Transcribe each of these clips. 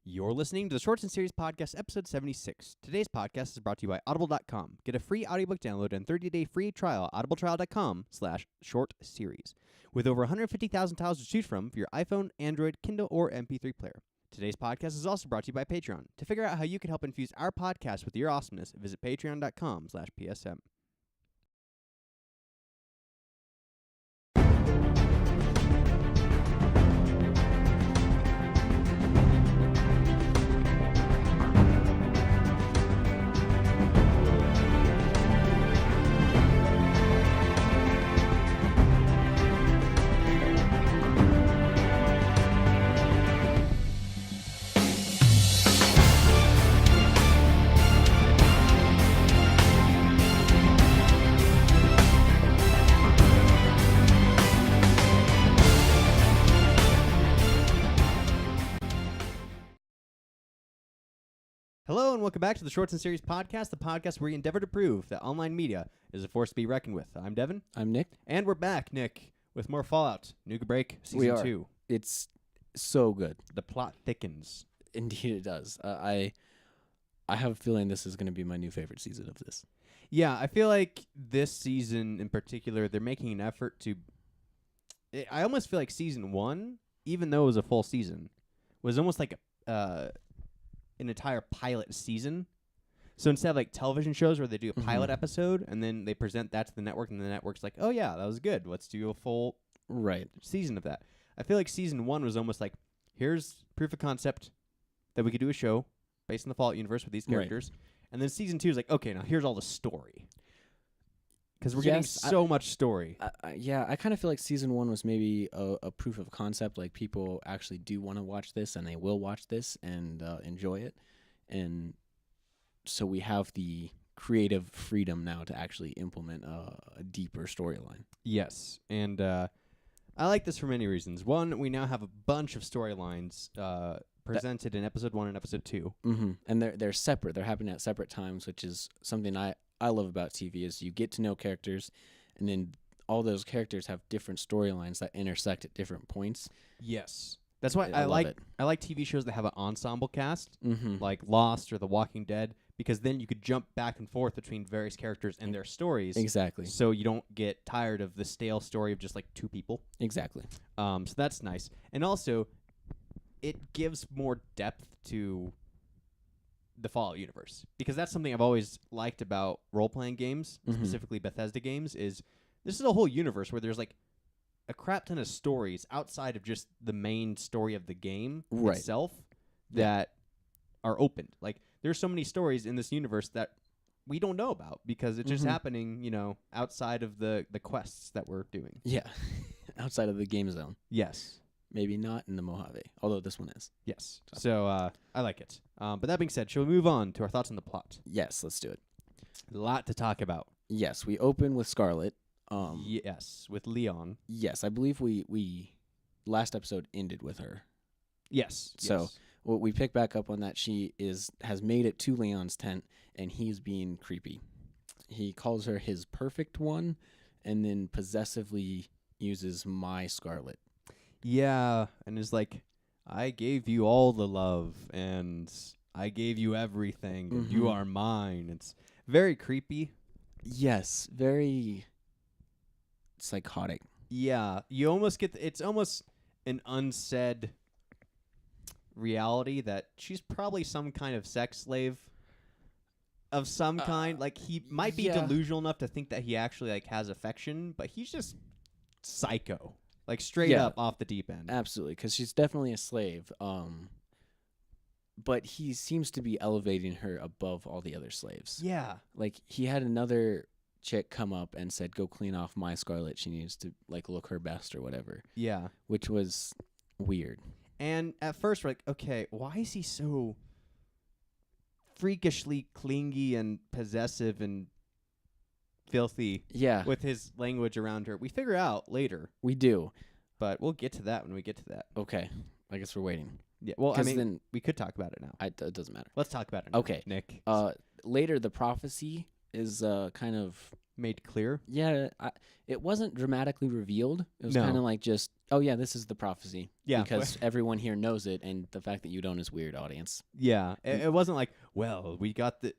You're listening to the Shorts and Series Podcast, episode 76. Today's podcast is brought to you by Audible.com. Get a free audiobook download and 30-day free trial at audibletrial.com/shortseries. With over 150,000 titles to choose from for your iPhone, Android, Kindle, or MP3 player. Today's podcast is also brought to you by Patreon. To figure out how you can help infuse our podcast with your awesomeness, visit patreon.com/PSM. Hello and welcome back to the Shorts and Series Podcast, the podcast where we endeavor to prove that online media is a force to be reckoned with. I'm Devin. I'm Nick. And we're back, Nick, with more Fallout. Nuka Break, Season 2. It's so good. The plot thickens. Indeed it does. I have a feeling this is going to be my new favorite season of this. Yeah, I feel like this season in particular, they're making an effort to... I almost feel like Season 1, even though it was a full season, was almost like an entire pilot season. So instead of like television shows where they do a pilot episode and then they present that to the network and the network's like, oh yeah, that was good. Let's do a full season of that. I feel like Season 1 was almost like, here's proof of concept that we could do a show based on the Fallout universe with these characters. Right. And then Season 2 is like, okay, now here's all the story. Because we're getting so much story. I kind of feel like Season 1 was maybe a proof of concept. Like, people actually do want to watch this, and they will watch this and enjoy it. And so we have the creative freedom now to actually implement a deeper storyline. Yes, and I like this for many reasons. One, we now have a bunch of storylines presented in Episode 1 and Episode 2. Mm-hmm. And they're separate. They're happening at separate times, which is something I love about TV is you get to know characters, and then all those characters have different storylines that intersect at different points. Yes. That's why I like TV shows that have an ensemble cast, like Lost or The Walking Dead, because then you could jump back and forth between various characters and their stories. Exactly. So you don't get tired of the stale story of just like two people. Exactly. So that's nice. And also, it gives more depth to the Fallout universe, because that's something I've always liked about role-playing games, specifically Bethesda games, is this is a whole universe where there's like a crap ton of stories outside of just the main story of the game itself that are opened. Like, there's so many stories in this universe that we don't know about because it's just happening, outside of the quests that we're doing. Yeah. Outside of the game zone. Yes. Maybe not in the Mojave, although this one is. Yes. So I like it. But that being said, shall we move on to our thoughts on the plot? Yes, let's do it. A lot to talk about. Yes, we open with Scarlet. Yes, with Leon. Yes, I believe we last episode ended with her. Yes. So we pick back up on that. She has made it to Leon's tent, and he's being creepy. He calls her his perfect one, and then possessively uses my Scarlet. Yeah, and is like, I gave you all the love, and I gave you everything, and you are mine. It's very creepy. Yes, very psychotic. Yeah, you almost get, it's almost an unsaid reality that she's probably some kind of sex slave of some kind. Like, he might be delusional enough to think that he actually, like, has affection, but he's just psycho. Like, straight up off the deep end. Absolutely, because she's definitely a slave. But he seems to be elevating her above all the other slaves. Yeah. Like, he had another chick come up and said, go clean off my Scarlet. She needs to, like, look her best or whatever. Yeah. Which was weird. And at first, we're like, okay, why is he so freakishly clingy and possessive and filthy with his language around her? We figure out later. We do. But we'll get to that when we get to that. Okay. I guess we're waiting. Yeah. Well, I mean, then we could talk about it now. It doesn't matter. Let's talk about it now. Okay. Nick. Later, the prophecy is kind of made clear. Yeah, it wasn't dramatically revealed. It was No. kind of like just, oh yeah, this is the prophecy. Yeah. Because everyone here knows it, and the fact that you don't is weird, audience. Yeah, it wasn't like, well, we got the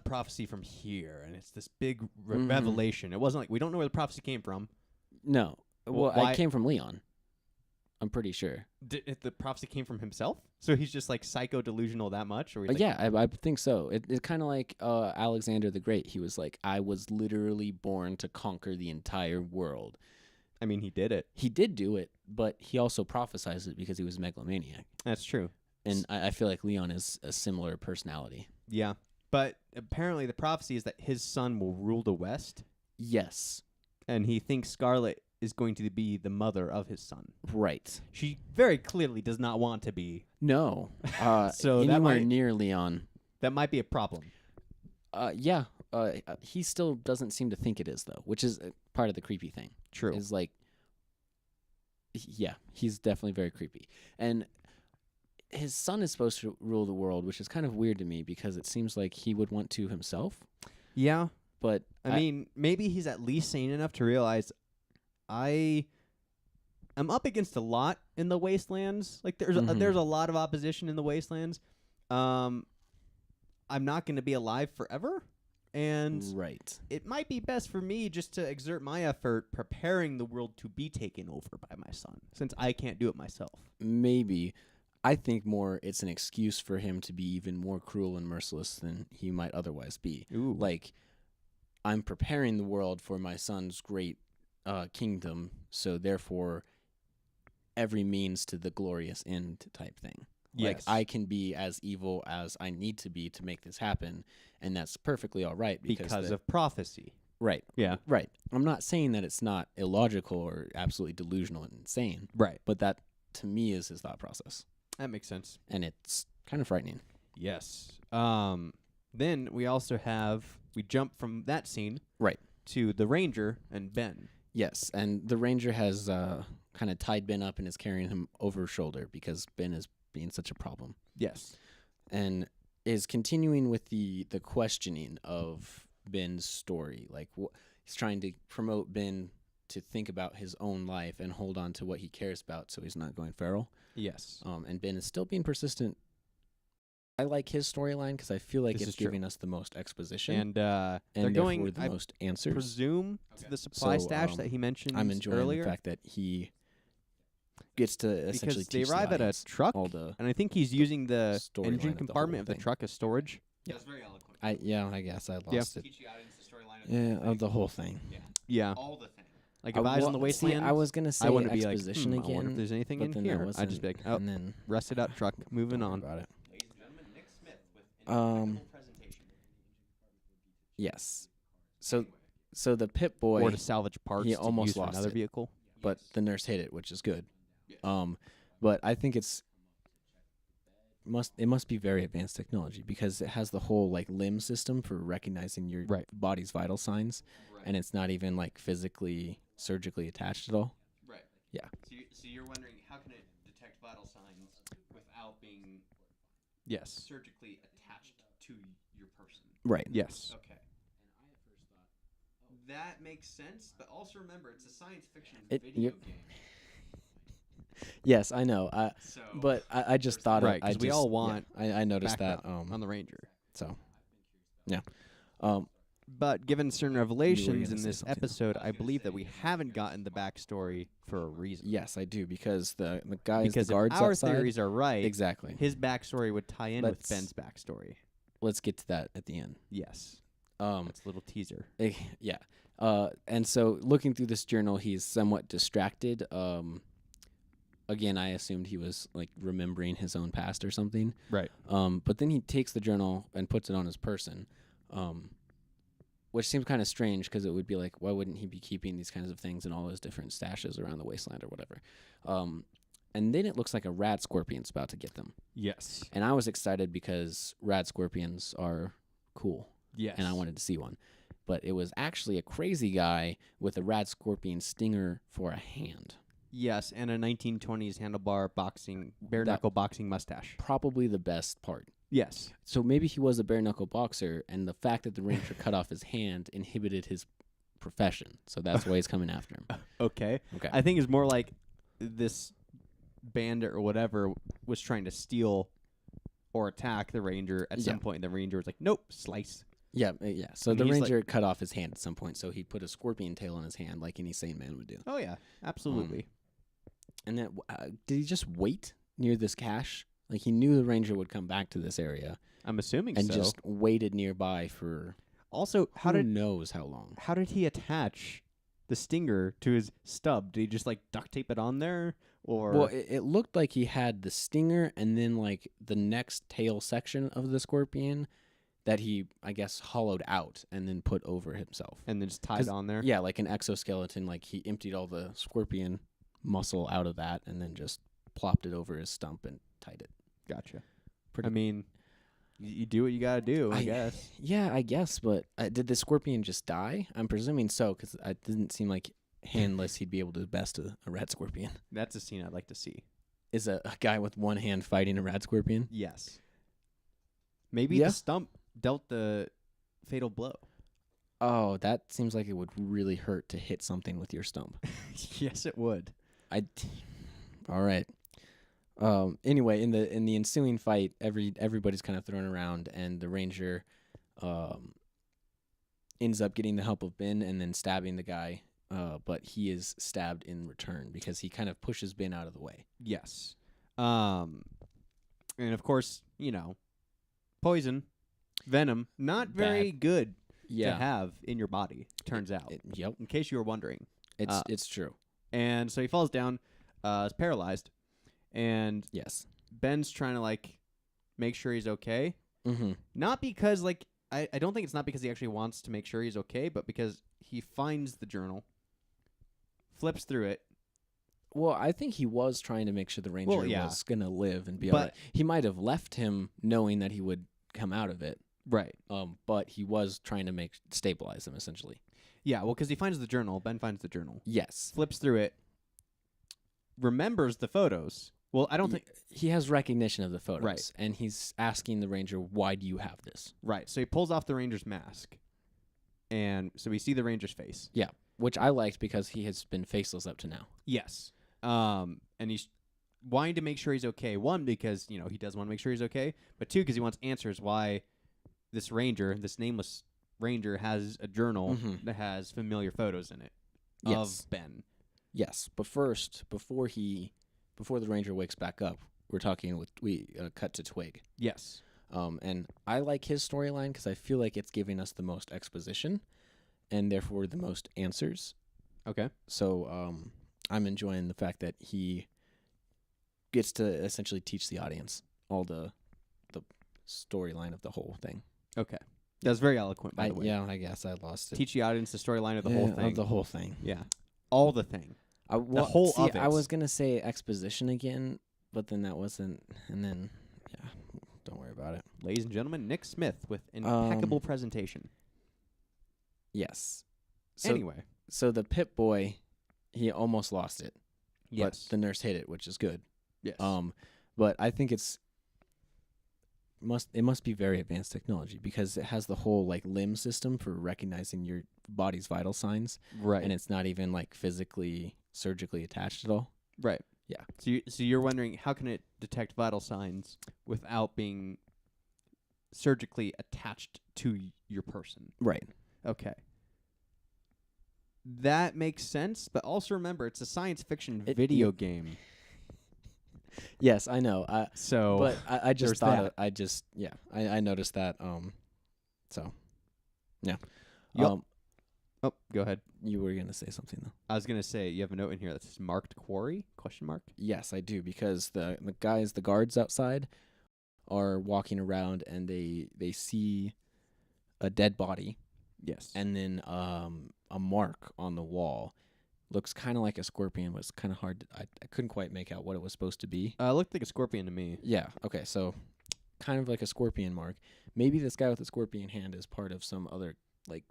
prophecy from here, and it's this big revelation. It wasn't like we don't know where the prophecy came from. No. Well, why- it came from Leon. I'm pretty sure. The prophecy came from himself, so he's just like psycho delusional that much, or he's like, Yeah, I think so. It's kind of like Alexander the Great. He was like, I was literally born to conquer the entire world. I mean, he did it. He did do it, but he also prophesized it because he was a megalomaniac. That's true. And I feel like Leon is a similar personality. Yeah, but apparently the prophecy is that his son will rule the West, Yes. and he thinks Scarlet is going to be the mother of his son. Right. She very clearly does not want to be. No. So that anywhere might- near Leon. That might be a problem. Yeah. He still doesn't seem to think it is, though, which is part of the creepy thing. True. Is like, yeah, he's definitely very creepy. And his son is supposed to rule the world, which is kind of weird to me because it seems like he would want to himself. Yeah. But I mean, maybe he's at least sane enough to realize I'm up against a lot in the Wastelands. Like there's a lot of opposition in the Wastelands. I'm not going to be alive forever, and right. it might be best for me just to exert my effort preparing the world to be taken over by my son, since I can't do it myself. Maybe. I think more it's an excuse for him to be even more cruel and merciless than he might otherwise be. Ooh. Like, I'm preparing the world for my son's great kingdom, so therefore every means to the glorious end type thing. Like, Yes. I can be as evil as I need to be to make this happen, and that's perfectly all right. Because of prophecy. Right. Yeah. Right. I'm not saying that it's not illogical or absolutely delusional and insane, Right. but that, to me, is his thought process. That makes sense. And it's kind of frightening. Yes. Then we also we jump from that scene Right. to the Ranger and Ben. Yes, and the Ranger has kind of tied Ben up and is carrying him over shoulder because Ben is being such a problem. Yes. And is continuing with the questioning of Ben's story. Like, he's trying to promote Ben to think about his own life and hold on to what he cares about so he's not going feral. Yes. And Ben is still being persistent. I like his storyline because I feel like This it's is true. giving us the most exposition And they're therefore going, the I most answers. presume, to the supply So, stash that he mentioned I'm enjoying earlier. the fact that he gets to essentially Because they teach the arrive at a audience truck, all the and I think he's using the storyline engine of the compartment whole of the thing. truck as storage. Yeah. That's very eloquent. I guess I lost it. Teach the audience the storyline Yeah, of the whole thing. Yeah. All the thing. Like if I was on the see, wasteland, I was gonna say I wouldn't be like, exposition I wonder again. if there's anything but in then here. that I'd just be like, oh, and then rusted out truck, moving don't worry on. about it. Ladies and gentlemen, Nick Smith with an Um, impeccable presentation. Yes. So the Pip Boy, Or to salvage parts he to almost use for lost another it. vehicle. but the nurse hit it, which is good. But I think it must be very advanced technology because it has the whole like limb system for recognizing your Right. body's vital signs, and it's not even like physically surgically attached at all. Right. Yeah. So you're wondering how can it detect vital signs without being Yes. surgically attached to your person? Right. Yes. Okay. That makes sense, but also remember it's a science fiction It- video yep. game. Yes, I know. So But I just thought Right, it. I 'cause we just- all yeah, want I noticed that. Backup on the Ranger. So. Yeah. But given certain You were revelations gonna in say this something. episode, I believe that we haven't gotten the backstory for a reason. Yes, I do because the guys, Because the if guards our outside. theories are right, Exactly. his backstory would tie in Let's- with Ben's backstory. Let's get to that at the end. Yes. Um. That's a little teaser. Yeah. And so looking through this journal, he's somewhat distracted. Again, I assumed he was like remembering his own past or something. Right. But then he takes the journal and puts it on his person, which seems kind of strange because it would be like, why wouldn't he be keeping these kinds of things in all his different stashes around the wasteland or whatever? And then it looks like a rad scorpion's about to get them. Yes. And I was excited because rad scorpions are cool. Yes. And I wanted to see one. But it was actually a crazy guy with a rad scorpion stinger for a hand. Yes, and a 1920s handlebar boxing, bare That- knuckle boxing mustache. Probably the best part. Yes. So maybe he was a bare knuckle boxer, and the fact that the Ranger cut off his hand inhibited his profession. So that's why he's coming after him. Okay. Okay. I think it's more like this bandit or whatever was trying to steal or attack the ranger at some point. The ranger was like, "Nope, slice." Yeah. So And the he's ranger cut off his hand at some point. So he put a scorpion tail in his hand, like any sane man would do. Oh yeah, absolutely. And then did he just wait near this cache? Like he knew the ranger would come back to this area, I'm assuming and so. just waited nearby for Also, who knows how long. how did he attach the stinger to his stub? Did he just like duct tape it on there, or Well, it looked like he had the stinger and then like the next tail section of the scorpion that he, I guess, hollowed out and then put over himself. and then just tied on there? Yeah, like an exoskeleton. Like he emptied all the scorpion muscle out of that and then just plopped it over his stump and tied it. Gotcha. Pretty- I mean, you do what you gotta do, I guess. Yeah, I guess. But did the scorpion just die? I'm presuming so, because it didn't seem like handless he'd be able to best a rat scorpion. That's a scene I'd like to see. Is a guy with one hand fighting a rat scorpion? Yes. Maybe Yeah. the stump dealt the fatal blow. Oh, that seems like it would really hurt to hit something with your stump. Yes, it would. All right. Anyway, in the ensuing fight, everybody's kind of thrown around, and the ranger ends up getting the help of Ben and then stabbing the guy. But he is stabbed in return because he kind of pushes Ben out of the way. Yes. And of course, poison, venom, not very good to have in your body, turns out. Yep. In case you were wondering. It's true. And so he falls down, is paralyzed, and Yes. Ben's trying to, like, make sure he's okay. Mm-hmm. Not because, like, I don't think it's not because he actually wants to make sure he's okay, but because he finds the journal, flips through it. Well, I think he was trying to make sure the ranger was going to live and be But- all right. He might have left him knowing that he would come out of it. Right. But he was trying to stabilize him, essentially. Yeah, well, because he finds the journal. Ben finds the journal. Yes. Flips through it. Remembers the photos. Well, I don't think... He has recognition of the photos. Right. And he's asking the ranger, why do you have this? Right. So he pulls off the ranger's mask. And so we see the ranger's face. Yeah. Which I liked because he has been faceless up to now. Yes. And he's wanting to make sure he's okay. One, because, he does want to make sure he's okay. But two, because he wants answers why this ranger, this nameless ranger, has a journal that has familiar photos in it of Ben. Yes. But first, before the ranger wakes back up, we cut to Twig. Yes. And I like his storyline because I feel like it's giving us the most exposition and therefore the most answers. Okay. So I'm enjoying the fact that he gets to essentially teach the audience all the storyline of the whole thing. Okay. That's very eloquent, by the way. Yeah, I guess I lost it. Teach the audience the storyline of the whole thing. Of the whole thing. Yeah. All the thing. The whole of it. I was going to say exposition again, but then that wasn't. And then, yeah, don't worry about it. Ladies and gentlemen, Nick Smith with impeccable presentation. Yes. Anyway. So the Pip Boy, he almost lost it. Yes. But the nurse hit it, which is good. Yes. But I think it must be very advanced technology because it has the whole like limb system for recognizing your body's vital signs, right. and it's not even like physically surgically attached at all. Right. Yeah. So you're wondering how can it detect vital signs without being surgically attached to your person? Right. Okay. That makes sense, but also remember it's a science fiction video game. Yes, I know. So but I just there's thought that. I noticed that. So yeah. Yep. Oh, go ahead. You were gonna say something though. I was gonna say you have a note in here that says marked quarry ? Yes, I do because the guards outside are walking around and they see a dead body. Yes. And then a mark on the wall. Looks kind of like a scorpion, but it's kind of hard. I couldn't quite make out what it was supposed to be. It looked like a scorpion to me. Yeah. Okay. So, kind of like a scorpion mark. Maybe this guy with the scorpion hand is part of some other like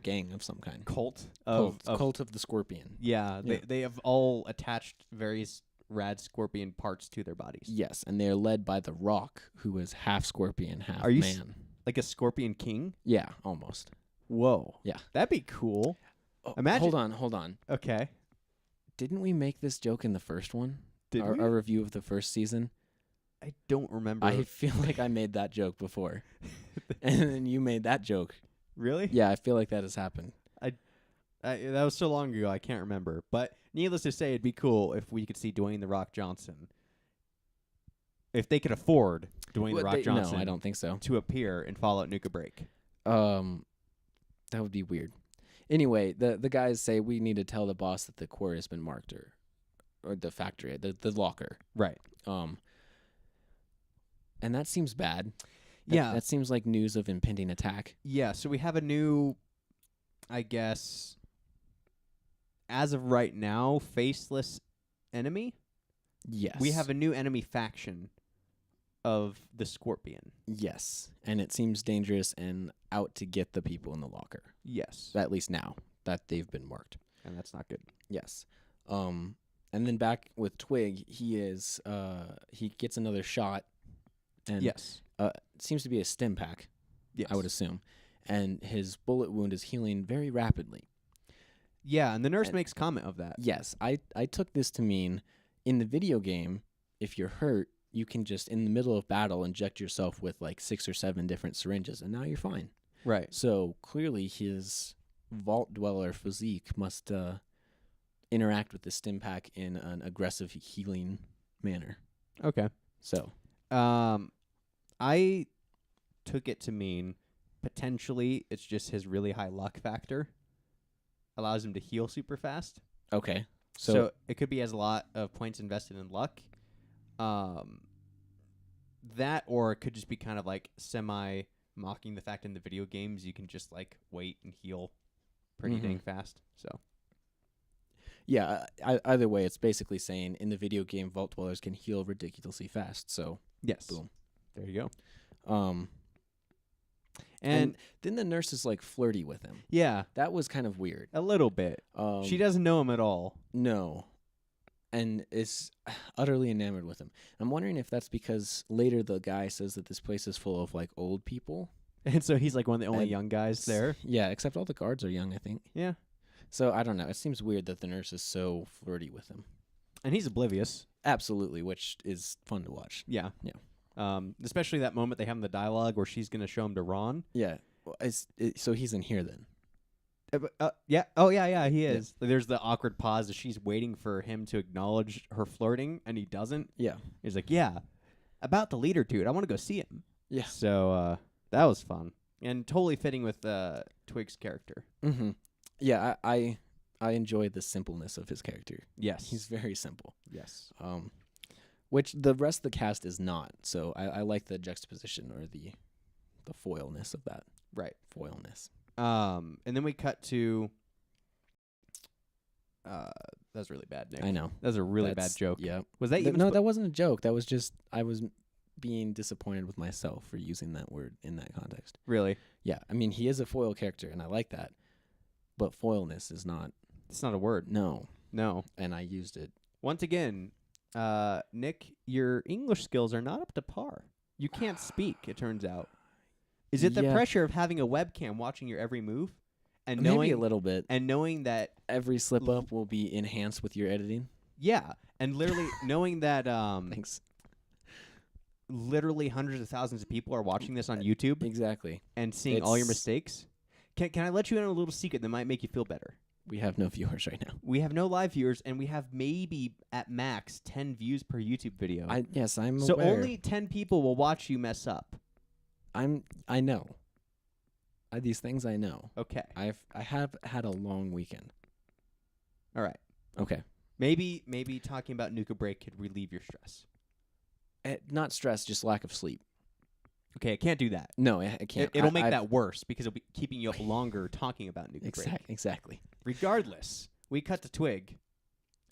gang of some kind. Cult Cult of the scorpion. Yeah. They have all attached various rad scorpion parts to their bodies. Yes, and they're led by the Rock, who is half scorpion, half Are you man. Like a scorpion king? Yeah, almost. Whoa. Yeah. That'd be cool. Oh, Imagine- Hold on. Okay. Didn't we make this joke in the first one? Did we? Our review of the first season? I don't remember. I feel like I made that joke before. And then you made that joke. Really? Yeah, I feel like that has happened. That was so long ago, I can't remember. But needless to say, it'd be cool if we could see Dwayne The Rock Johnson. If they could afford Dwayne The Rock Johnson No, I don't think so. to appear in Fallout Nuka Break. That would be weird. Anyway, the guys say we need to tell the boss that the quarry has been marked, or the factory, the locker. Right. And that seems bad. Yeah. That seems like news of impending attack. Yeah, so we have a new, I guess, as of right now, faceless enemy. Yes. We have a new enemy faction of the Scorpion. Yes. And it seems dangerous and out to get the people in the locker. Yes. At least now that they've been marked. And that's not good. Yes. And then back with Twig, he gets another shot. And Yes. it seems to be a stim pack, Yes. I would assume. And his bullet wound is healing very rapidly. Yeah, and the nurse makes comment of that. Yes, I took this to mean in the video game, if you're hurt, you can just, in the middle of battle, inject yourself with like 6 or 7 different syringes, and now you're fine. Right. So clearly his Vault Dweller physique must interact with the stim pack in an aggressive healing manner. Okay. So, I took it to mean potentially it's just his really high luck factor allows him to heal super fast. okay. So it could be has a lot of points invested in luck. That, or it could just be kind of like semi mocking the fact in the video games you can just like wait and heal pretty dang fast. So yeah, either way, it's basically saying in the video game, Vault Dwellers can heal ridiculously fast. So, yes, boom. There you go. And then the nurse is like flirty with him. Yeah, That was kind of weird. a little bit. She doesn't know him at all. No. And is utterly enamored with him. I'm wondering if that's because later the guy says that this place is full of like old people. And so he's like one of the only And young guys there. Yeah, except all the guards are young, I think. Yeah. So I don't know. It seems weird that the nurse is so flirty with him. And he's oblivious. Absolutely, which is fun to watch. Yeah. Yeah. Especially that moment they have in the dialogue where she's going to show him to Ron. Yeah. Well, so he's in here then. Yeah. Oh, yeah, he is. There's the awkward pause as she's waiting for him to acknowledge her flirting, and he doesn't. Yeah. He's like, yeah, about the leader dude. I want to go see him. Yeah. So that was fun. And totally fitting with Twig's character. Mm-hmm. Yeah, I enjoyed the simpleness of his character. Yes. He's very simple. Yes. Which the rest of the cast is not. So I like the juxtaposition or the foilness of that. Right. Foilness. And then we cut to... that's really bad, Nick. I know. That was a really bad joke. Yeah. Was that even... No, that wasn't a joke. That was just I was being disappointed with myself for using that word in that context. Really? Yeah. I mean, he is a foil character, and I like that. But foilness is not. It's not a word. No. No. And I used it. Once again, Nick, your English skills are not up to par. You can't speak, it turns out. Is it the Yeah. pressure of having a webcam watching your every move? And Maybe knowing a little bit. and knowing that Every slip up will be enhanced with your editing. yeah, and literally knowing that Thanks. literally hundreds of thousands of people are watching this on YouTube Exactly. and seeing all your It's- mistakes. Can I let you in on a little secret that might make you feel better? We have no viewers right now. We have no live viewers, and we have maybe at max 10 views per YouTube video. Yes, I'm so aware. only 10 people will watch you mess up. I know. These things I know. Okay. I have had a long weekend. All right. Okay. Maybe talking about Nuka Break could relieve your stress. Not stress, just lack of sleep. Okay, I can't do that. No, I can't. It'll make that worse because it'll be keeping you up longer talking about Nuka Break. Exactly. Regardless, we cut to Twig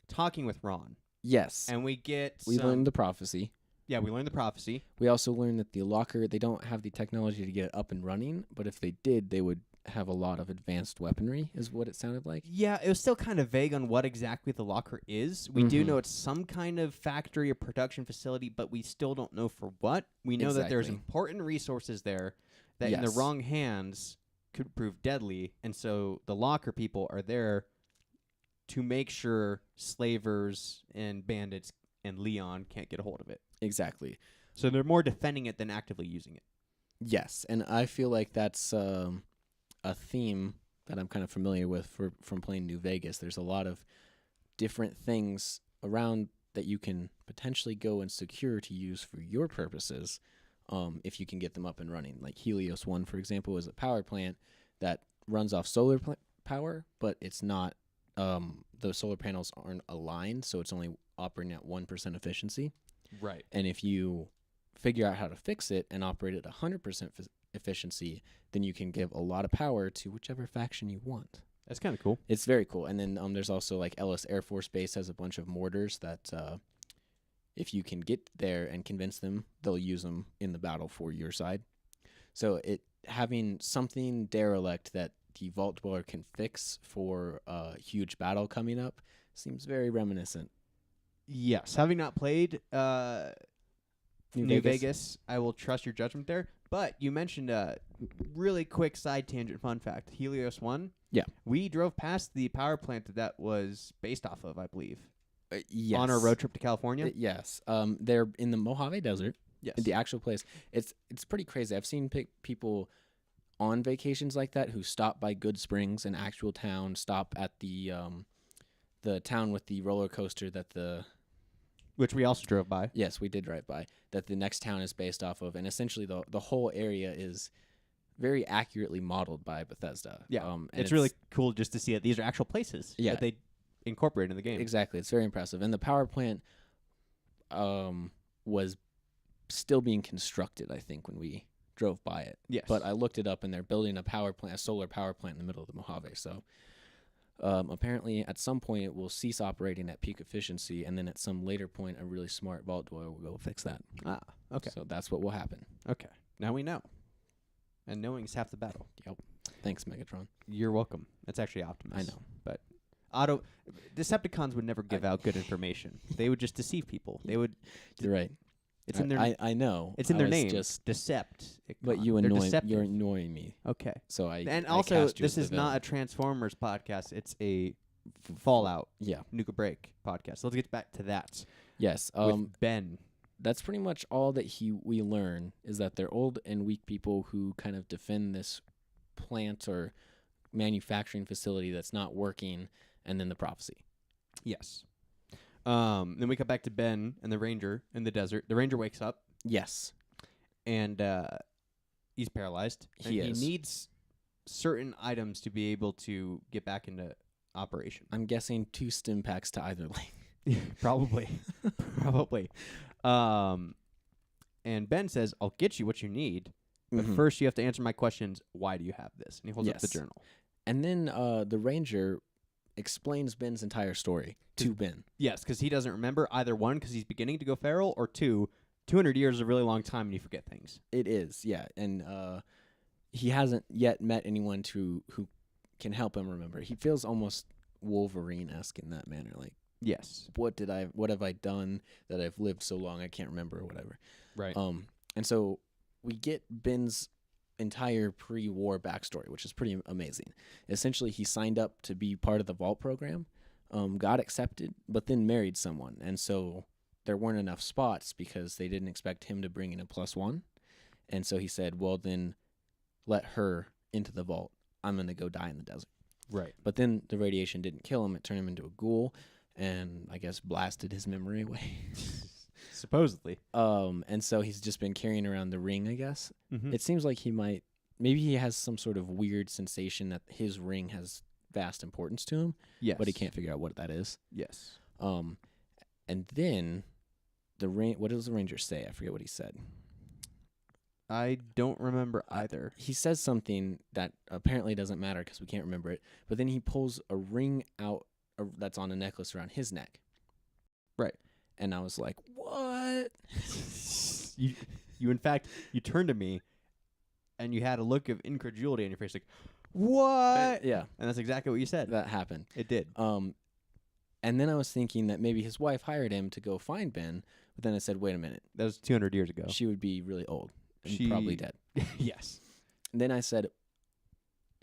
talking with Ron, Yes. and we get We learned the prophecy. Yeah, we learned the prophecy. We also learned that the locker, they don't have the technology to get it up and running, but if they did, they would have a lot of advanced weaponry, is what it sounded like. Yeah, it was still kind of vague on what exactly the locker is. We do Mhm. know it's some kind of factory or production facility, but we still don't know for what. We know that there's Exactly. important resources there that in the Yes. wrong hands could prove deadly, and so the locker people are there to make sure slavers and bandits and Leon can't get a hold of it. Exactly. So they're more defending it than actively using it. Yes, and I feel like that's a theme that I'm kind of familiar with from playing New Vegas. There's a lot of different things around that you can potentially go and secure to use for your purposes if you can get them up and running. Like Helios 1, for example, is a power plant that runs off solar power, but it's not, the solar panels aren't aligned, so it's only operating at 1% efficiency. Right. And if you figure out how to fix it and operate at 100% efficiency, then you can give a lot of power to whichever faction you want. That's kind of cool. It's very cool. And then there's also like Ellis Air Force Base has a bunch of mortars that if you can get there and convince them, they'll use them in the battle for your side. So it having something derelict that the Vault Dweller can fix for a huge battle coming up seems very reminiscent. Yes. Having not played New Vegas, I will trust your judgment there. But you mentioned a really quick side tangent fun fact. Helios 1. Yeah. We drove past the power plant that was based off of, I believe. Yes. On our road trip to California. Yes. They're in the Mojave Desert. Yes. The actual place. It's pretty crazy. I've seen people on vacations like that who stop by Good Springs, an actual town, stop at the town with the roller coaster that which we also drove by. Yes, we did drive by, that the next town is based off of. And essentially the whole area is very accurately modeled by Bethesda. Yeah. And it's really cool just to see that these are actual places Yeah. that they incorporate in the game. Exactly. It's very impressive. And the power plant was still being constructed, I think, when we drove by it. Yes. But I looked it up, and they're building a solar power plant in the middle of the Mojave. So apparently at some point it will cease operating at peak efficiency, and then at some later point a really smart Vault Dweller will go fix that. Ah, okay. So that's what will happen. Okay. Now we know. And knowing is half the battle. Yep. Thanks, Megatron. You're welcome. That's actually Optimus. I know. But Decepticons would never give out good information. They would just deceive people. They would. You're right. It's in their. I know. It's in their was name. Just, Decept. but you're annoying me. Okay. So I And I also, cast you this as is the not a villain. Transformers podcast. It's a Fallout Yeah. Nuka Break podcast. So let's get back to that Yes. with Ben. That's pretty much all that we learn is that they're old and weak people who kind of defend this plant or manufacturing facility that's not working, and then the prophecy. Yes. Then we come back to Ben and the Ranger in the desert. The Ranger wakes up Yes. and he's paralyzed. He and is. He needs certain items to be able to get back into operation. I'm guessing 2 stim packs to either leg. Probably. Probably. And Ben says, I'll get you what you need, but Mhm. first you have to answer my questions. Why do you have this? And he holds up the Yes. journal. And then the Ranger explains Ben's entire story to Ben. Yes, because he doesn't remember either one because he's beginning to go feral, or two, 200 years is a really long time and you forget things. It is, yeah. And he hasn't yet met anyone who can help him remember. He feels almost Wolverine-esque in that manner. Like, Yes. what have I done that I've lived so long I can't remember or whatever. Right. And so we get Ben's entire pre-war backstory, which is pretty amazing. Essentially, he signed up to be part of the Vault program, got accepted, but then married someone. And so there weren't enough spots because they didn't expect him to bring in a +1. And so he said, well, then let her into the Vault. I'm going to go die in the desert. Right. But then the radiation didn't kill him. It turned him into a ghoul and I guess blasted his memory away. Supposedly. And so he's just been carrying around the ring, I guess. Mm-hmm. It seems like maybe he has some sort of weird sensation that his ring has vast importance to him, Yes. but he can't figure out what that is. Yes. And then what does the Ranger say? I forget what he said. I don't remember either. He says something that apparently doesn't matter because we can't remember it, but then he pulls a ring out that's on a necklace around his neck. Right. And I was like, what? You in fact, you turned to me and you had a look of incredulity on your face, like, what? Yeah, And that's exactly what you said. that happened. It did. And then I was thinking that maybe his wife hired him to go find Ben, but then I said, wait a minute. That was 200 years ago. She would be really old and She- probably dead. Yes. And then I said,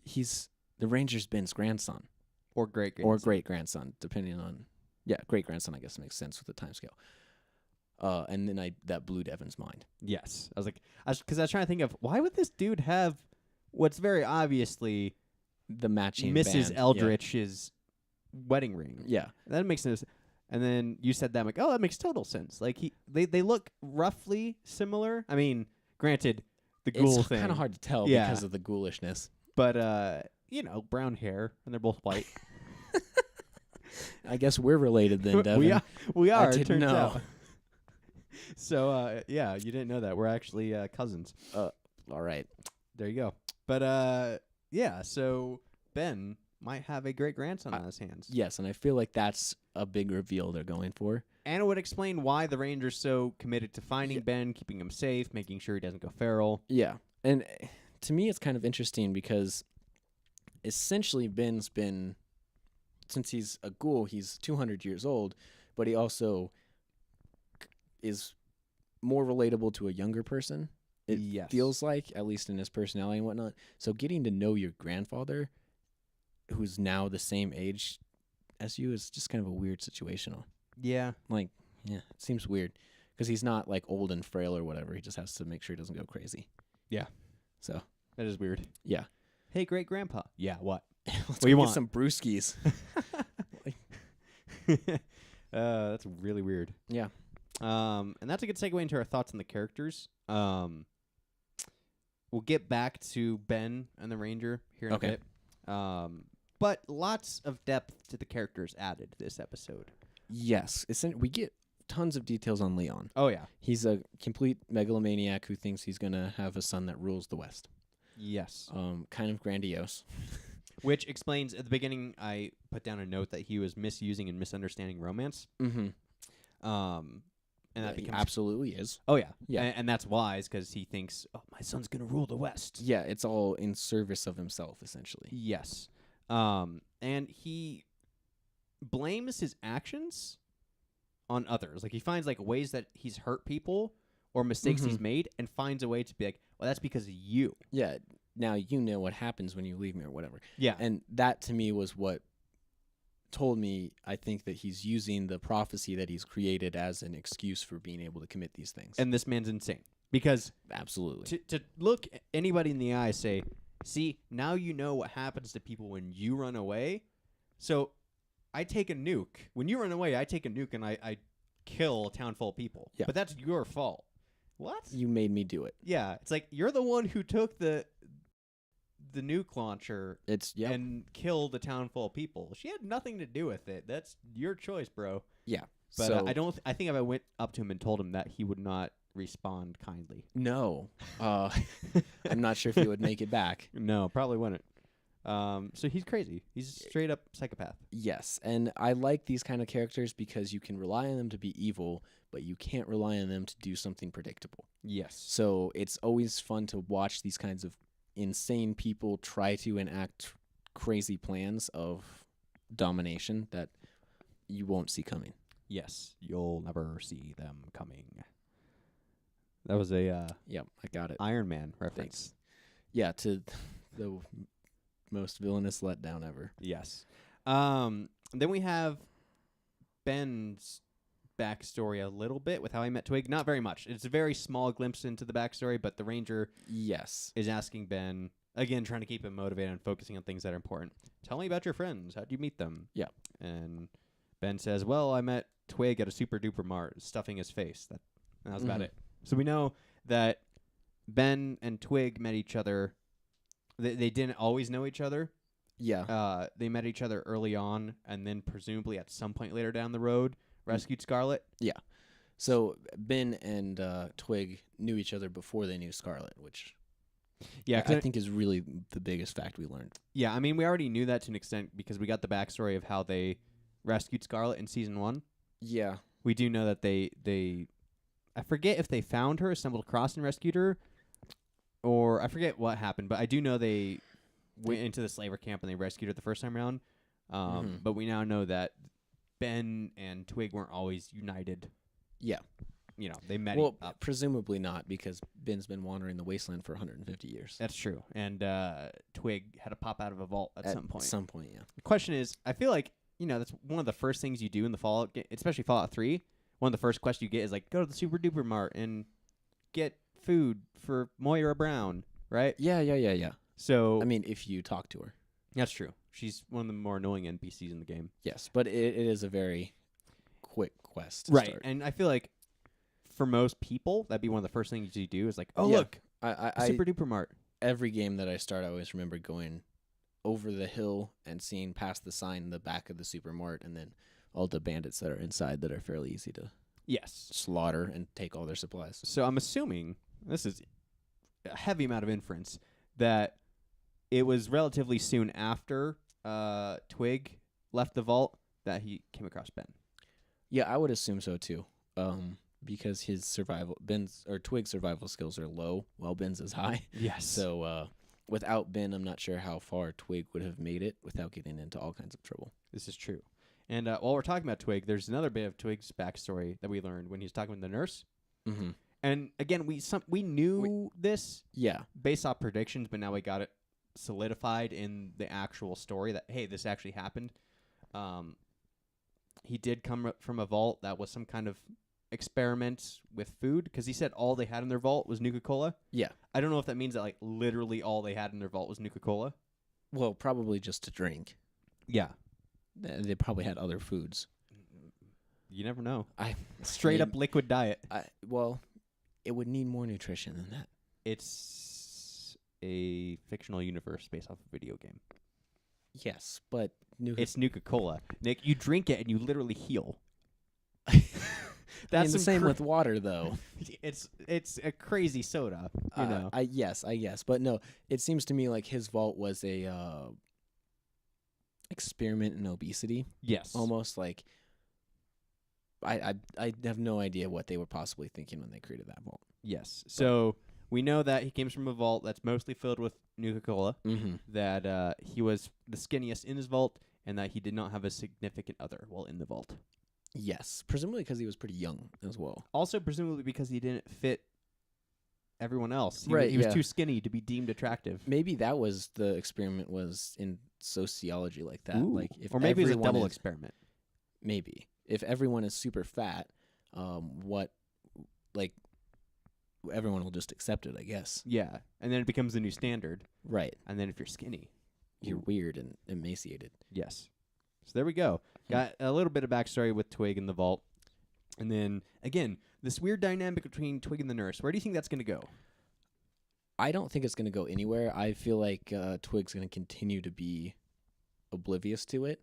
he's the Ranger's Ben's grandson Or great or great grandson, depending on great grandson. I guess makes sense with the time scale. And then that blew Devin's mind. Yes. Because I was trying to think of why would this dude have what's very obviously The matching Mrs. band. Eldritch's wedding ring. Yeah. That makes sense. And then you said that, I'm like, oh, that makes total sense. Like they look roughly similar. I mean, granted, the ghoul It's thing, kind of hard to tell Yeah. because of the ghoulishness. but brown hair, and they're both white. I guess we're related then, Devin. we are. I It didn't turns know. out. So you didn't know that we're actually cousins. All right. There you go. But so Ben might have a great grandson on his hands. Yes, and I feel like that's a big reveal they're going for. And it would explain why the Ranger's so committed to finding Ben, keeping him safe, making sure he doesn't go feral. Yeah. And to me, it's kind of interesting because essentially Ben's been, since he's a ghoul, he's 200 years old, but he also is more relatable to a younger person. It Yes. feels like, at least in his personality and whatnot. So getting to know your grandfather, who's now the same age as you, is just kind of a weird situational. Yeah. Like, yeah, it seems weird because he's not like old and frail or whatever. He just has to make sure he doesn't go crazy. Yeah. So, That is weird. yeah. Hey, great grandpa. Yeah, what? Let's What go you get want? some brewskis. That's really weird. Yeah. And that's a good segue into our thoughts on the characters. We'll get back to Ben and the Ranger here in Okay. a bit. But lots of depth to the characters added this episode. Yes. We get tons of details on Leon. Oh, yeah. He's a complete megalomaniac who thinks he's going to have a son that rules the West. Yes. Kind of grandiose. Which explains, at the beginning, I put down a note that he was misusing and misunderstanding romance. Mm-hmm. And that He becomes... absolutely is. Oh, yeah. Yeah. And that's wise, because he thinks, oh, my son's going to rule the West. Yeah, it's all in service of himself, essentially. Yes. And he blames his actions on others. Like, he finds, like, ways that he's hurt people or mistakes he's made and finds a way to be like, well, that's because of you. Yeah, now you know what happens when you leave me or whatever. Yeah. And that, to me, was what told me, I think, that he's using the prophecy that he's created as an excuse for being able to commit these things. And this man's insane. Because Absolutely. to look anybody in the eye, say, see, now you know what happens to people when you run away. So I take a nuke. When you run away, I take a nuke and I kill a town full of people. Yeah. But that's your fault. What? You made me do it. Yeah. It's like you're the one who took the nuke launcher It's, and killed a town full of people. She had nothing to do with it. That's your choice, bro. Yeah. But so, I think if I went up to him and told him that, he would not respond kindly. No. I'm not sure if he would make it back. No, probably wouldn't. So he's crazy. He's straight up psychopath. Yes, and I like these kind of characters because you can rely on them to be evil, but you can't rely on them to do something predictable. Yes. So it's always fun to watch these kinds of insane people try to enact crazy plans of domination that you won't see coming. Yes. You'll never see them coming. That was a Yep, I got it. Iron Man reference. Thanks. Yeah, to the most villainous letdown ever. Yes. Then we have Ben's backstory a little bit with how he met Twig. Not very much. It's a very small glimpse into the backstory, but the Ranger Yes. is asking Ben, again, trying to keep him motivated and focusing on things that are important. Tell me about your friends. How'd you meet them? Yeah. And Ben says, well, I met Twig at a super duper mart, stuffing his face. That was about it. So we know that Ben and Twig met each other. They didn't always know each other. Yeah. They met each other early on, and then presumably at some point later down the road, rescued Scarlet. So Ben and Twig knew each other before they knew Scarlet, which I think is really the biggest fact we learned. Yeah, I mean, we already knew that to an extent because we got the backstory of how they rescued Scarlet in season 1. Yeah. We do know that they I forget if they found her, stumbled across and rescued her, or I forget what happened, but I do know they went into the slaver camp and they rescued her the first time around. But we now know that Ben and Twig weren't always united. Yeah. they met Well, up. presumably not, because Ben's been wandering the wasteland for 150 years. That's true. And Twig had to pop out of a vault at some point. At some point, yeah. The question is, I feel like, that's one of the first things you do in the Fallout game, especially Fallout 3. One of the first quests you get is like, go to the Super Duper Mart and get food for Moira Brown, right? Yeah. So I mean, if you talk to her. that's true. She's one of the more annoying NPCs in the game. Yes, but it is a very quick quest to Right. start. And I feel like for most people, that'd be one of the first things you do is like, oh, Yeah. look, I Super Duper Mart. every game that I start, I always remember going over the hill and seeing past the sign in the back of the supermart, and then all the bandits that are inside that are fairly easy to Yes. slaughter and take all their supplies. So I'm assuming, this is a heavy amount of inference, that it was relatively soon after Twig left the vault that he came across Ben. Yeah, I would assume so too. Because his Twig's survival skills are low, while Ben's is high. Yes. So without Ben, I'm not sure how far Twig would have made it without getting into all kinds of trouble. This is true. And while we're talking about Twig, there's another bit of Twig's backstory that we learned when he's talking with the nurse. Mm-hmm. And again, we knew this Yeah. based off predictions, but now we got it solidified in the actual story that, hey, this actually happened. He did come from a vault that was some kind of experiment with food, because he said all they had in their vault was Nuka-Cola. Yeah. I don't know if that means that like literally all they had in their vault was Nuka-Cola. Well, probably just to drink. Yeah. They probably had other foods. You never know. I Straight up liquid diet. Well, it would need more nutrition than that. It's a fictional universe based off a video game. Yes, but It's Nuka-Cola. Nick, you drink it and you literally heal. That's the same with water, though. It's a crazy soda, you know. I guess, but no. It seems to me like his vault was a experiment in obesity. Yes. Almost like I have no idea what they were possibly thinking when they created that vault. Yes. So we know that he came from a vault that's mostly filled with Nuka-Cola. Mm-hmm. That he was the skinniest in his vault, and that he did not have a significant other while in the vault. Yes, presumably because he was pretty young as well. Also, presumably because he didn't fit everyone else. He Right, was yeah. too skinny to be deemed attractive. Maybe that was the experiment was in sociology like that. Ooh. Like if Or maybe it's a everyone double is- experiment. Maybe if everyone is super fat, everyone will just accept it, I guess. Yeah. And then it becomes the new standard. Right. And then if you're skinny, You're ooh. weird and emaciated. Yes. So there we go. Got a little bit of backstory with Twig in the vault. And then, again, this weird dynamic between Twig and the nurse. Where do you think that's going to go? I don't think it's going to go anywhere. I feel like Twig's going to continue to be oblivious to it.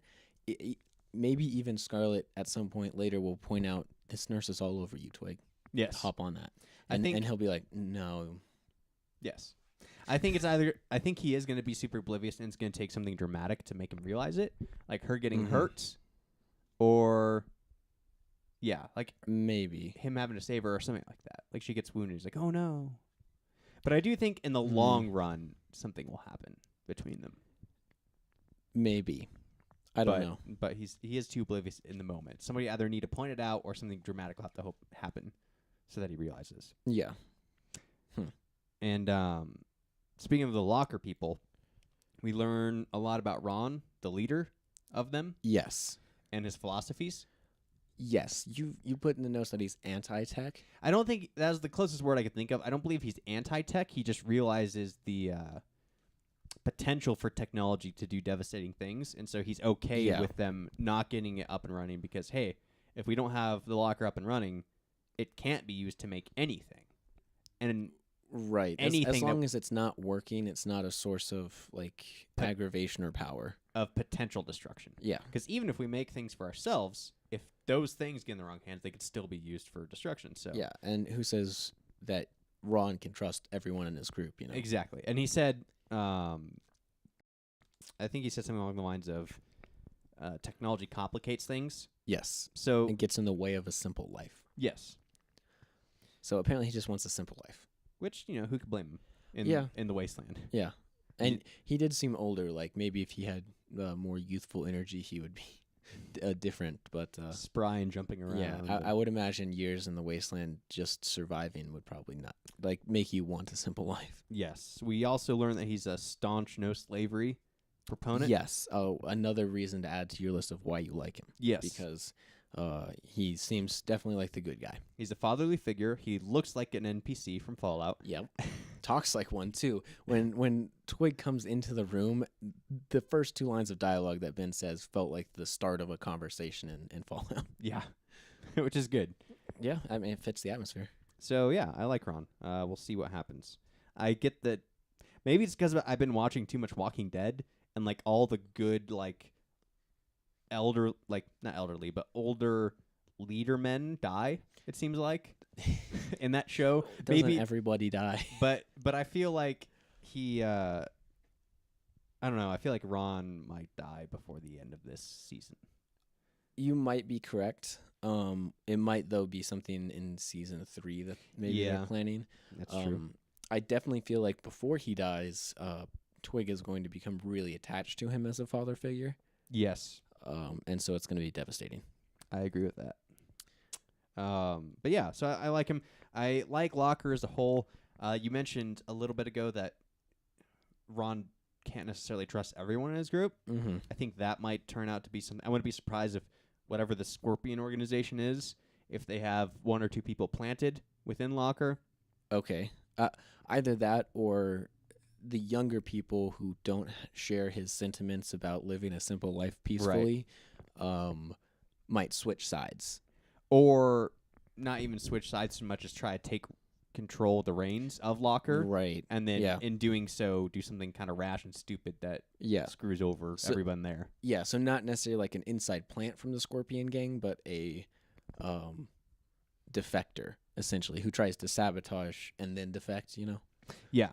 Maybe even Scarlet at some point later will point out, this nurse is all over you, Twig. Yes. Hop on that. I And, think- and he'll be like, no. Yes. I think it's either, I think he is going to be super oblivious and it's going to take something dramatic to make him realize it. Like her getting Mhm. hurt. Or, yeah, like Maybe. him having to save her or something like that. Like she gets wounded. He's like, oh no. But I do think in the Mm. long run, something will happen between them. Maybe. I don't know. But he is too oblivious in the moment. Somebody either need to point it out or something dramatic will have to happen so that he realizes. Yeah. And speaking of the locker people, we learn a lot about Ron, the leader of them, Yes. and his philosophies. Yes. You put in the notes that he's anti-tech. I don't think that was the closest word I could think of. I don't believe he's anti-tech. He just realizes the potential for technology to do devastating things, and so he's okay Yeah. with them not getting it up and running because, hey, if we don't have the locker up and running, it can't be used to make anything. And Right. Anything as that- long as it's not working, it's not a source of aggravation or power. of potential destruction. Yeah. Because even if we make things for ourselves, if those things get in the wrong hands, they could still be used for destruction. So Yeah. And who says that Ron can trust everyone in his group, you know? exactly. And he said, I think he said something along the lines of, technology complicates things. Yes. So It gets in the way of a simple life. yes, So apparently he just wants a simple life. which who could blame him Yeah. in the wasteland? Yeah. And he did seem older. Like maybe if he had more youthful energy, he would be different, but spry and jumping around. yeah, I would imagine years in the wasteland just surviving would probably not like make you want a simple life. Yes. We also learned that he's a staunch no slavery proponent. Yes. Oh, another reason to add to your list of why you like him. Yes. Because he seems definitely like the good guy. He's a fatherly figure. He looks like an NPC from Fallout. Yep. Talks like one too. When Twig comes into the room, the first 2 lines of dialogue that Ben says felt like the start of a conversation in Fallout. Yeah. Which is good. Yeah, I mean it fits the atmosphere. So yeah, I like Ron. We'll see what happens. I get that. Maybe it's because I've been watching too much Walking Dead, and like all the good like not elderly, but older leader men die. It seems like in that show. Doesn't Maybe everybody die? but I feel like he. I don't know. I feel like Ron might die before the end of this season. You might be correct. It might though be something in season 3 that maybe they're planning. That's true. I definitely feel like before he dies, Twig is going to become really attached to him as a father figure. Yes, and so it's going to be devastating. I agree with that. But yeah, so I like him. I like Locker as a whole. You mentioned a little bit ago that Ron can't necessarily trust everyone in his group. Mm-hmm. I think that might turn out to be something. I wouldn't be surprised if whatever the Scorpion organization is, if they have 1 or 2 people planted within Locker. Okay. Either that or the younger people who don't share his sentiments about living a simple life peacefully might switch sides. Or not even switch sides so much as try to take control of the reins of Locker. Right. And then in doing so, do something kind of rash and stupid that screws over everyone there. Yeah, so not necessarily like an inside plant from the Scorpion gang, but a defector, essentially, who tries to sabotage and then defect, you know? Yeah.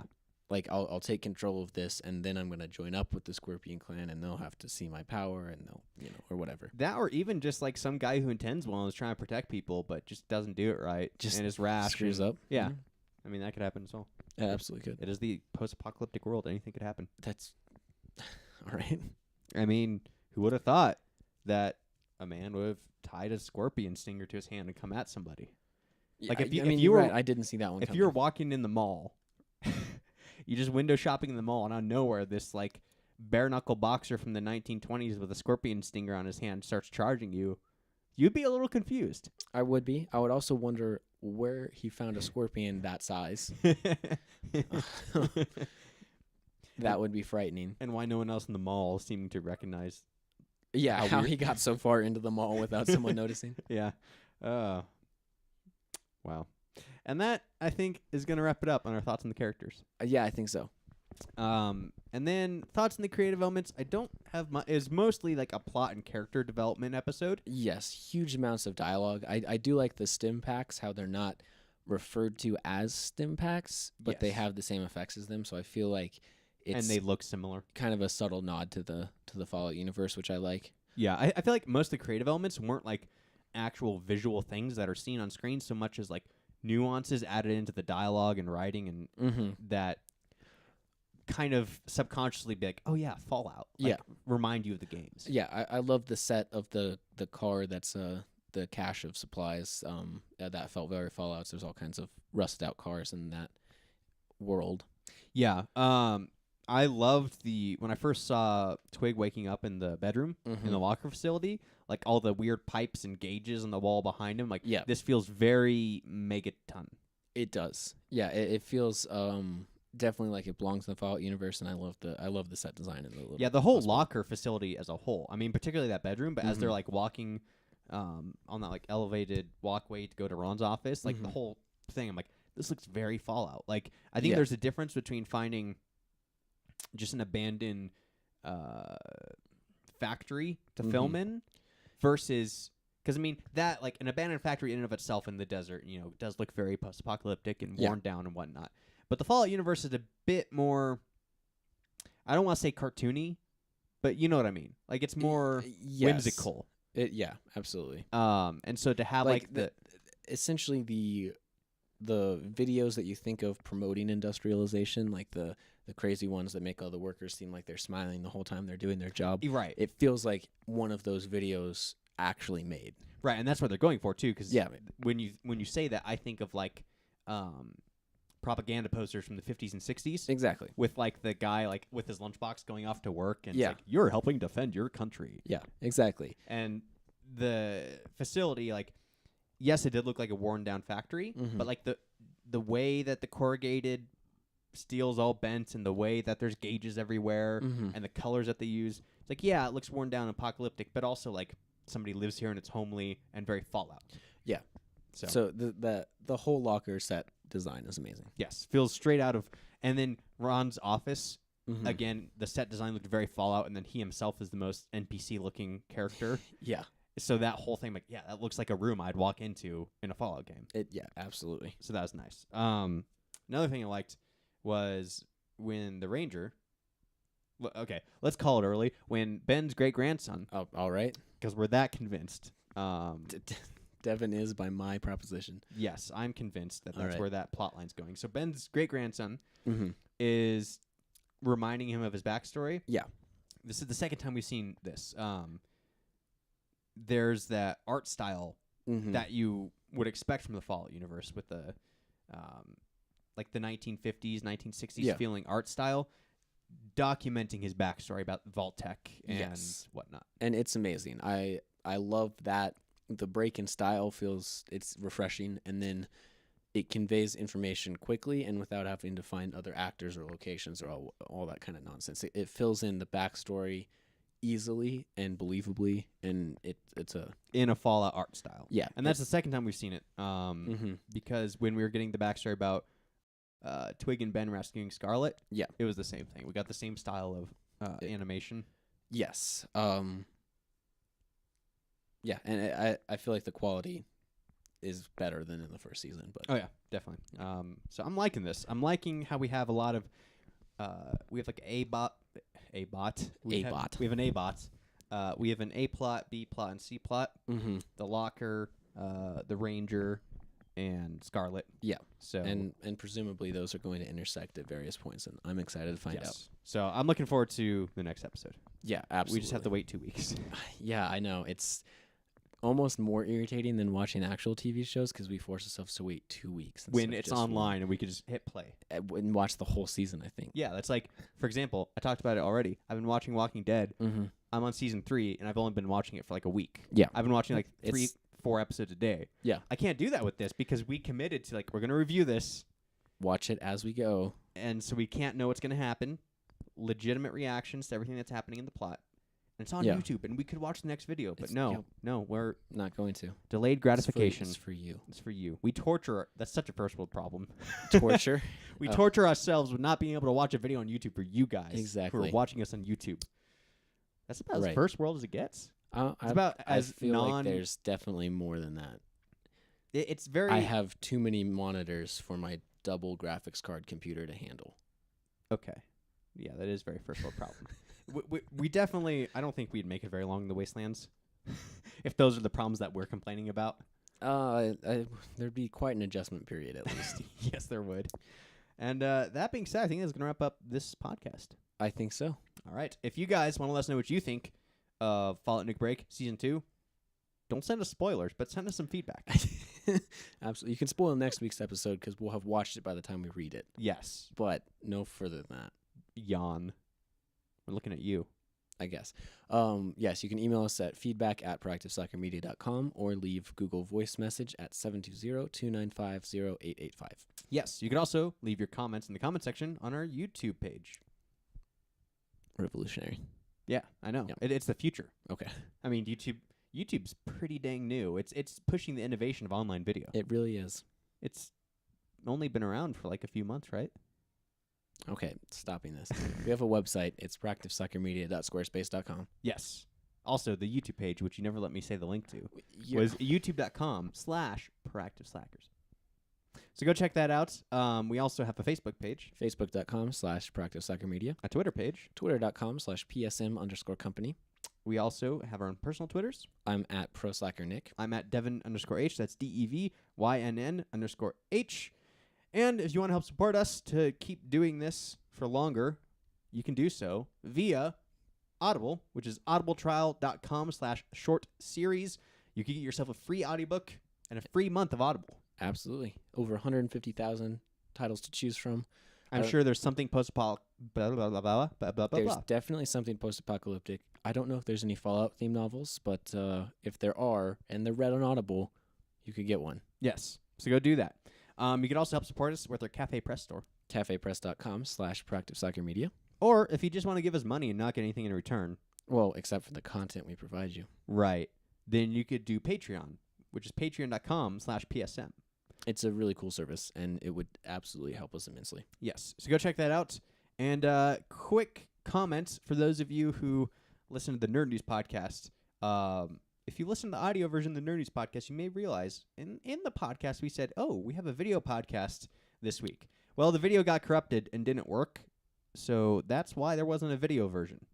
Like, I'll take control of this, and then I'm going to join up with the Scorpion clan, and they'll have to see my power, and they'll, or whatever. That, or even just like some guy who intends well and is trying to protect people, but just doesn't do it right. Just and is rash. Screws up. Yeah. I mean, that could happen as well. Yeah, absolutely could. It is the post-apocalyptic world. Anything could happen. That's all right. I mean, who would have thought that a man would have tied a scorpion stinger to his hand and come at somebody? Like if you were, right. I didn't see that one. If coming. you're walking in the mall, you just window shopping in the mall, and out of nowhere, this like bare knuckle boxer from the 1920s with a scorpion stinger on his hand starts charging you, you'd be a little confused. I would be. I would also wonder where he found a scorpion that size. That would be frightening. And why no one else in the mall seeming to recognize. Yeah, how he got so far into the mall without someone noticing. Yeah. Wow. And that, I think, is going to wrap it up on our thoughts on the characters. Yeah, I think so. And then thoughts on the creative elements. I don't have much. It's mostly like a plot and character development episode. Yes, huge amounts of dialogue. I do like the stim packs, how they're not referred to as stim packs, but they have the same effects as them. So I feel like it's and they look similar. Kind of a subtle nod to the Fallout universe, which I like. Yeah, I feel like most of the creative elements weren't like actual visual things that are seen on screen so much as like nuances added into the dialogue and writing and that kind of subconsciously be like, oh yeah, Fallout. Like, remind you of the games. Yeah, I love the set of the car that's the cache of supplies. That felt very Fallout. So there's all kinds of rusted out cars in that world. Yeah. I loved when I first saw Twig waking up in the bedroom in the locker facility, like all the weird pipes and gauges on the wall behind him. Like, this feels very Megaton. It does. Yeah, it feels definitely like it belongs in the Fallout universe, and I love the set design. The whole locker facility as a whole. I mean, particularly that bedroom, but as they're like walking on that like elevated walkway to go to Ron's office, like the whole thing, I'm like, this looks very Fallout. Like, I think there's a difference between finding just an abandoned factory to film in versus, because I mean that like an abandoned factory in and of itself in the desert, does look very post-apocalyptic and worn down and whatnot. But the Fallout universe is a bit more, I don't want to say cartoony, but you know what I mean. Like it's more whimsical. Yeah, absolutely. And so to have like the essentially the the videos that you think of promoting industrialization, like the crazy ones that make all the workers seem like they're smiling the whole time they're doing their job. Right. It feels like one of those videos actually made. Right, and that's what they're going for too. Because Yeah. when you say that, I think of like propaganda posters from the 50s and 60s Exactly. with like the guy like with his lunchbox going off to work and Yeah. it's like you're helping defend your country. Yeah, exactly. And the facility, like, yes, it did look like a worn down factory, Mhm. but like the way that the corrugated steel's all bent and the way that there's gauges everywhere Mhm. and the colors that they use, it's like, yeah, it looks worn down and apocalyptic, but also like somebody lives here and it's homely and very Fallout. Yeah. So, So the whole locker set design is amazing. yes, feels straight out of. And then Ron's office, Mhm. again, the set design looked very Fallout, and then he himself is the most NPC looking character. Yeah. So that whole thing, like, yeah, that looks like a room I'd walk into in a Fallout game. Yeah, absolutely. So that was nice. Another thing I liked was when the Ranger. Okay, let's call it early. When Ben's great grandson, Oh, all right. because we're that convinced. Devin is by my proposition. Yes, I'm convinced that All that's right. where that plot line's going. So Ben's great grandson Mm-hmm. is reminding him of his backstory. Yeah. This is the second time we've seen this. There's that art style Mm-hmm. that you would expect from the Fallout universe with the like the 1950s, 1960s Yeah. feeling art style, documenting his backstory about Vault-Tec and Yes. whatnot. And it's amazing. I love that the break in style it's refreshing, and then it conveys information quickly and without having to find other actors or locations or all that kind of nonsense. It fills in the backstory easily and believably, and it's a In a Fallout art style. yeah. And that's the second time we've seen it. Mm-hmm. Because when we were getting the backstory about Twig and Ben rescuing Scarlet, Yeah. it was the same thing. We got the same style of animation. Yes. Yeah, and I feel like the quality is better than in the first season, but Oh yeah, definitely. So I'm liking this. I'm liking how we have a lot of we have like a bot. We have an A bot. We have an A plot, B plot, and C plot. mm-hmm. The Locker, the Ranger, and Scarlet. Yeah. So and presumably those are going to intersect at various points, and I'm excited to find out. yes. So I'm looking forward to the next episode. Yeah, absolutely. We just have to wait 2 weeks. Yeah, I know. It's almost more irritating than watching actual TV shows because we force ourselves to wait 2 weeks when instead of it's just online and we could just hit play. and watch the whole season. I think. Yeah, that's like, for example, I talked about it already. I've been watching Walking Dead. Mm-hmm. I'm on season 3, and I've only been watching it for like a week. Yeah. I've been watching like It's- 3-4 episodes a day. Yeah. I can't do that with this because we committed to like we're gonna review this, Watch it as we go. and so we can't know what's gonna happen. Legitimate reactions to everything that's happening in the plot. And it's on Yeah. YouTube, and we could watch the next video, but It's- no, we're Not going to. delayed gratification. It's for you. It's for you. We torture. That's such a first world problem. Torture. We Oh. torture ourselves with not being able to watch a video on YouTube for you guys who Exactly. are watching us on YouTube. That's about as Right. first world as it gets. It's about I as feel like non- there's definitely more than that. It's very. I have too many monitors for my double graphics card computer to handle. Okay. Yeah, that is very first world problem. We definitely. I don't think we'd make it very long in the wastelands, if those are the problems that we're complaining about. There'd be quite an adjustment period at least. Yes, there would. And that being said, I think that's going to wrap up this podcast. I think so. All right. If you guys want to let us know what you think of Fallout New Break Season 2, don't send us spoilers, but send us some feedback. Absolutely. You can spoil next week's episode because we'll have watched it by the time we read it. Yes. But no further than that, Yawn. We're looking at you. I guess. Yes, you can email us at feedback@proactivesoccermedia.com or leave Google voice message at 720-295-0885. Yes. You can also leave your comments in the comment section on our YouTube page. Revolutionary. Yeah, I know. Yep. It's the future. Okay. I mean, YouTube's pretty dang new. It's pushing the innovation of online video. It really is. It's only been around for like a few months, right? Okay, stopping this. We have a website. It's proactivesoccermedia.squarespace.com. Yes. Also, the YouTube page, which you never let me say the link to, was youtube.com/proactiveslackers. So go check that out. We also have a Facebook page, Facebook.com/proactivesoccermedia. a Twitter page, Twitter.com/PSM_company. We also have our own personal Twitters. I'm at ProSlackerNick. I'm at Devin_H. That's DEVYNN_H. And if you want to help support us to keep doing this for longer, you can do so via Audible, which is audibletrial.com/short series. You can get yourself a free audiobook and a free month of Audible. Absolutely. Over 150,000 titles to choose from. I'm sure there's something post-apocalyptic. There's definitely something post-apocalyptic. I don't know if there's any Fallout-themed novels, but if there are, and they're read on Audible, you could get one. Yes. So go do that. You can also help support us with our Cafe Press store. cafepress.com/proactivesoccermedia. Or if you just want to give us money and not get anything in return. Well, except for the content we provide you. Right. Then you could do Patreon, which is patreon.com/PSM. It's a really cool service, and it would absolutely help us immensely. Yes. So go check that out. And quick comment for those of you who listen to the Nerd News podcast. If you listen to the audio version of the Nerd News podcast, you may realize in the podcast we said, oh, we have a video podcast this week. Well, the video got corrupted and didn't work, so that's why there wasn't a video version.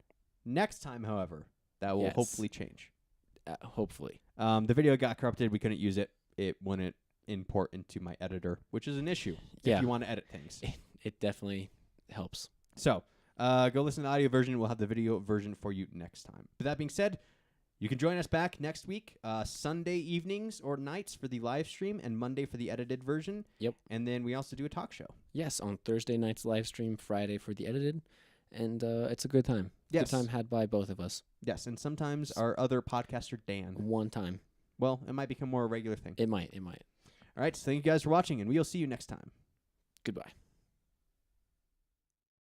Next time, however, that will hopefully change. Hopefully. The video got corrupted. We couldn't use it. It wouldn't import into my editor, which is an issue if you want to edit things. It definitely helps. So go listen to the audio version. We'll have the video version for you next time. With that being said, you can join us back next week, Sunday evenings or nights for the live stream and Monday for the edited version. Yep. And then we also do a talk show. Yes, on Thursday night's live stream, Friday for the edited. And it's a good time. Yes. Good time had by both of us. Yes, and sometimes our other podcaster, Dan. One time. Well, it might become more a regular thing. It might. All right, so thank you guys for watching, and we'll see you next time. Goodbye.